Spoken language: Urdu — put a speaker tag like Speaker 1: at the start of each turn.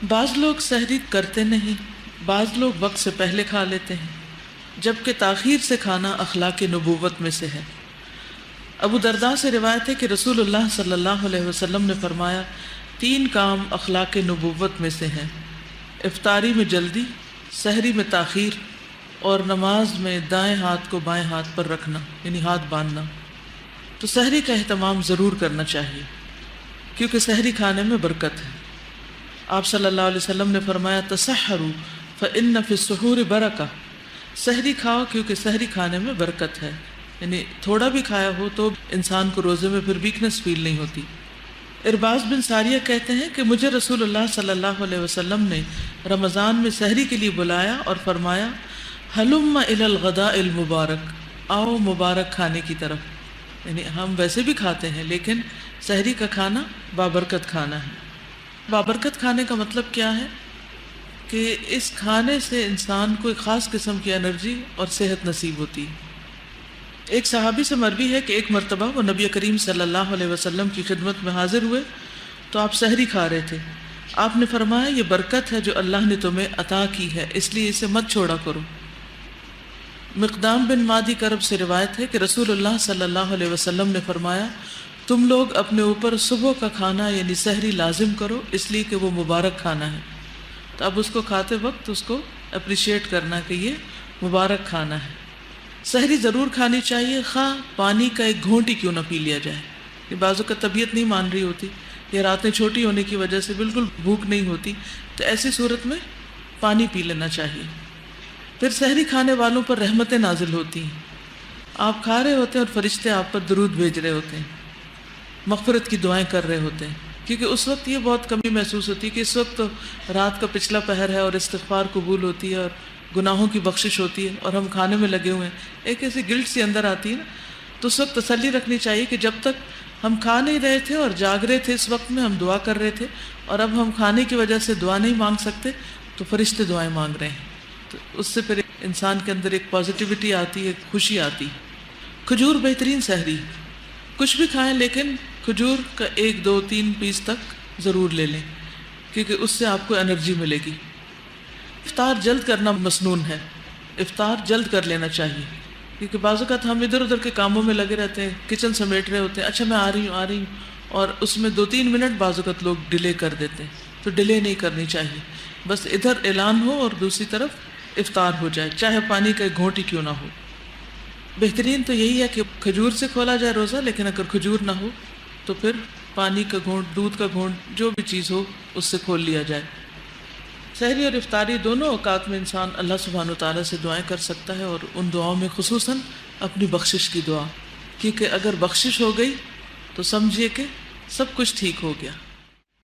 Speaker 1: بعض لوگ سحری کرتے نہیں، بعض لوگ وقت سے پہلے کھا لیتے ہیں، جبکہ تاخیر سے کھانا اخلاق نبوت میں سے ہے۔ ابو درداء سے روایت ہے کہ رسول اللہ صلی اللہ علیہ وسلم نے فرمایا، 3 کام اخلاق نبوت میں سے ہیں: افطاری میں جلدی، سحری میں تاخیر، اور نماز میں دائیں ہاتھ کو بائیں ہاتھ پر رکھنا، یعنی ہاتھ باندھنا۔ تو سحری کا اہتمام ضرور کرنا چاہیے، کیونکہ سحری کھانے میں برکت ہے۔ آپ صلی اللہ علیہ وسلم نے فرمایا، تسحروا فإن فی السحور برکہ، سحری کھاؤ کیونکہ سحری کھانے میں برکت ہے، یعنی تھوڑا بھی کھایا ہو تو انسان کو روزے میں پھر ویکنس فیل نہیں ہوتی۔ ارباز بن ساریہ کہتے ہیں کہ مجھے رسول اللہ صلی اللہ علیہ وسلم نے رمضان میں سحری کے لیے بلایا اور فرمایا، ہلم الی الغداء المبارک، آؤ مبارک کھانے کی طرف۔ یعنی ہم ویسے بھی کھاتے ہیں لیکن سحری کا کھانا بابرکت کھانا ہے۔ بابرکت کھانے کا مطلب کیا ہے کہ اس کھانے سے انسان کو ایک خاص قسم کی انرجی اور صحت نصیب ہوتی ہے۔ ایک صحابی سے مروی ہے کہ ایک مرتبہ وہ نبی کریم صلی اللہ علیہ وسلم کی خدمت میں حاضر ہوئے تو آپ سحری کھا رہے تھے۔ آپ نے فرمایا، یہ برکت ہے جو اللہ نے تمہیں عطا کی ہے، اس لیے اسے مت چھوڑا کرو۔ مقدام بن مادی کرب سے روایت ہے کہ رسول اللہ صلی اللہ علیہ وسلم نے فرمایا، تم لوگ اپنے اوپر صبح کا کھانا یعنی سحری لازم کرو، اس لیے کہ وہ مبارک کھانا ہے۔ تو اب اس کو کھاتے وقت اس کو اپریشیٹ کرنا کہ یہ مبارک کھانا ہے۔ سحری ضرور کھانی چاہیے، خواہ پانی کا ایک گھونٹ ہی کیوں نہ پی لیا جائے۔ یہ بعضوں کا طبیعت نہیں مان رہی ہوتی یا راتیں چھوٹی ہونے کی وجہ سے بالکل بھوک نہیں ہوتی، تو ایسی صورت میں پانی پی لینا چاہیے۔ پھر سحری کھانے والوں پر رحمتیں نازل ہوتی ہیں۔ آپ کھا رہے ہوتے ہیں اور فرشتے آپ پر درود بھیج رہے ہوتے ہیں، مغفرت کی دعائیں کر رہے ہوتے ہیں، کیونکہ اس وقت یہ بہت کمی محسوس ہوتی ہے کہ اس وقت تو رات کا پچھلا پہر ہے اور استغفار قبول ہوتی ہے اور گناہوں کی بخشش ہوتی ہے، اور ہم کھانے میں لگے ہوئے ہیں، ایک ایسی گلٹ سی اندر آتی ہے نا۔ تو اس وقت تسلی رکھنی چاہیے کہ جب تک ہم کھا نہیں رہے تھے اور جاگ رہے تھے، اس وقت میں ہم دعا کر رہے تھے، اور اب ہم کھانے کی وجہ سے دعا نہیں مانگ سکتے تو فرشتے دعائیں مانگ رہے ہیں۔ تو اس سے پھر انسان کے اندر ایک پازیٹیوٹی آتی ہے، خوشی آتی ہے۔ کھجور بہترین سحری، کچھ بھی کھائیں لیکن کھجور کا 1 2 3 پیس تک ضرور لے لیں، کیونکہ اس سے آپ کو انرجی ملے گی۔ افطار جلد کرنا مسنون ہے، افطار جلد کر لینا چاہیے، کیونکہ بعض اوقات ہم ادھر ادھر کے کاموں میں لگے رہتے ہیں، کچن سمیٹ رہے ہوتے ہیں، اچھا میں آ رہی ہوں، اور اس میں 2 3 منٹ بعض اوقات لوگ ڈیلے کر دیتے ہیں۔ تو ڈیلے نہیں کرنی چاہیے، بس ادھر اعلان ہو اور دوسری طرف افطار ہو جائے، چاہے پانی کا ایک گھونٹ ہی کیوں نہ ہو۔ بہترین تو یہی ہے کہ کھجور سے کھولا جائے روزہ، لیکن اگر کھجور نہ ہو تو پھر پانی کا گھونٹ، دودھ کا گھونٹ، جو بھی چیز ہو اس سے کھول لیا جائے۔ سحری اور افطاری دونوں اوقات میں انسان اللہ سبحانہ وتعالیٰ سے دعائیں کر سکتا ہے، اور ان دعاؤں میں خصوصاً اپنی بخشش کی دعا، کیونکہ اگر بخشش ہو گئی تو سمجھیے کہ سب کچھ ٹھیک ہو گیا۔